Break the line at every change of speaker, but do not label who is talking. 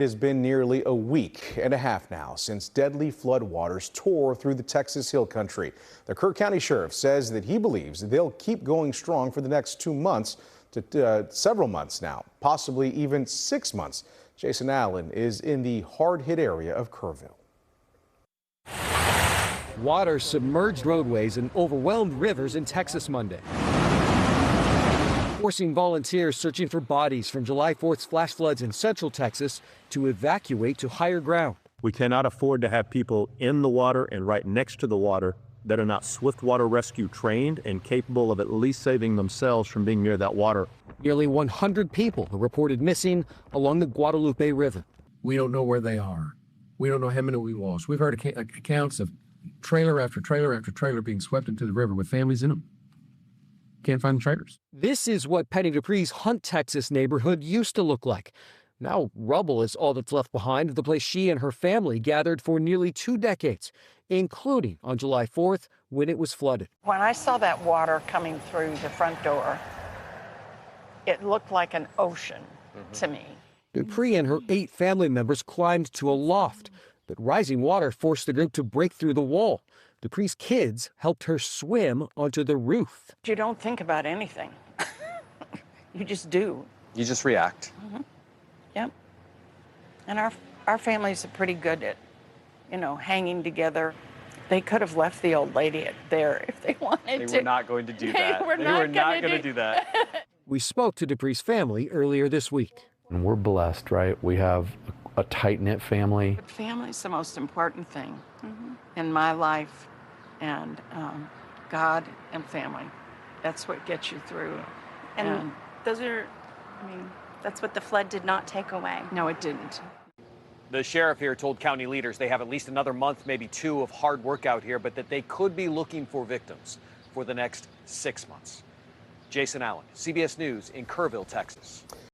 It has been nearly a week and a half now since deadly floodwaters tore through the Texas Hill Country. The Kerr County Sheriff says that he believes they'll keep going strong for the next 2 months to several months now, possibly even 6 months. Jason Allen is in the hard-hit area of Kerrville.
Water submerged roadways and overwhelmed rivers in Texas Monday, forcing volunteers searching for bodies from July 4th's flash floods in central Texas to evacuate to higher ground.
We cannot afford to have people in the water and right next to the water that are not swift water rescue trained and capable of at least saving themselves from being near that water.
Nearly 100 people are reported missing along the Guadalupe River.
We don't know where they are. We don't know how many we lost. We've heard accounts of trailer after trailer after trailer being swept into the river with families in them. Can't find the trailers.
This is what Penny Dupree's Hunt, Texas neighborhood used to look like. Now rubble is all that's left behind of the place she and her family gathered for nearly 2 decades, including on July 4th when it was flooded.
When I saw that water coming through the front door, it looked like an ocean to me.
Dupree and her 8 family members climbed to a loft, but rising water forced the group to break through the wall. Dupree's kids helped her swim onto the roof.
You don't think about anything. You just do.
You just react.
Yep. And our families are pretty good at, hanging together. They could have left the old lady there if they wanted to.
They were not going to do that.
They were not going to do that.
We spoke to Dupree's family earlier this week.
And we're blessed, right? We have a tight-knit family.
Family's the most important thing in my life, and God and family. That's what gets you through.
And those are, that's what the flood did not take away.
No, it didn't.
The sheriff here told county leaders they have at least another month, maybe 2, of hard work out here, but that they could be looking for victims for the next 6 months. Jason Allen, CBS News in Kerrville, Texas.